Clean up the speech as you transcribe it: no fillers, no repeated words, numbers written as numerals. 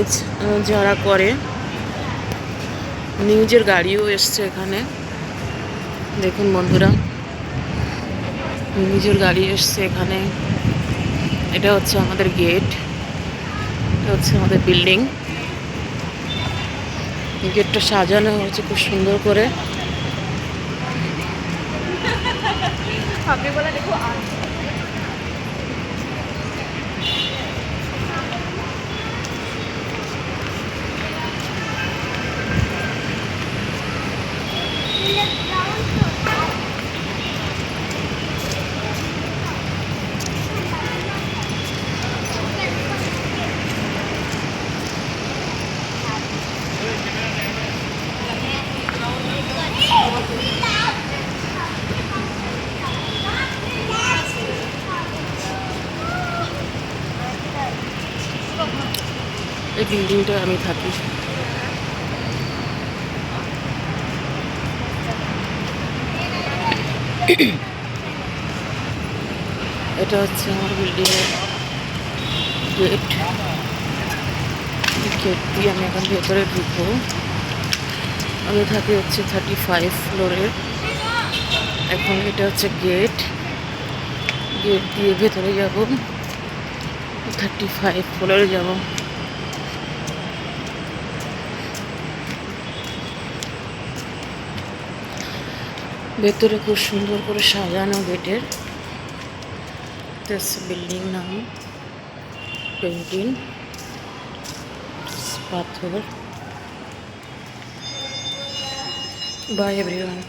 News যারা করে, নিউজের গাড়িও এসছে এখানে। দেখুন বন্ধুরা, নিউজের গাড়ি এসছে এখানে। এটা হচ্ছে আমাদের গেট, এটা হচ্ছে আমাদের বিল্ডিং। গেটটা সাজানো হয়েছে খুব সুন্দর করে। এই বিল্ডিংটা আমি থাকি। এটা হচ্ছে আমার বিল্ডিংয়ের গেট। গেট দিয়ে আমি এখন ভেতরে ঢুকবো। আমি থাকি হচ্ছে 35 ফ্লোরে। এখন এটা হচ্ছে গেট, গেট দিয়ে ভেতরে যাব, 35 ফ্লোরে যাব। ভেতরে খুব সুন্দর করে সাজানো গেটের। বিল্ডিং নাম পেন্টিং পাথর। By everyone.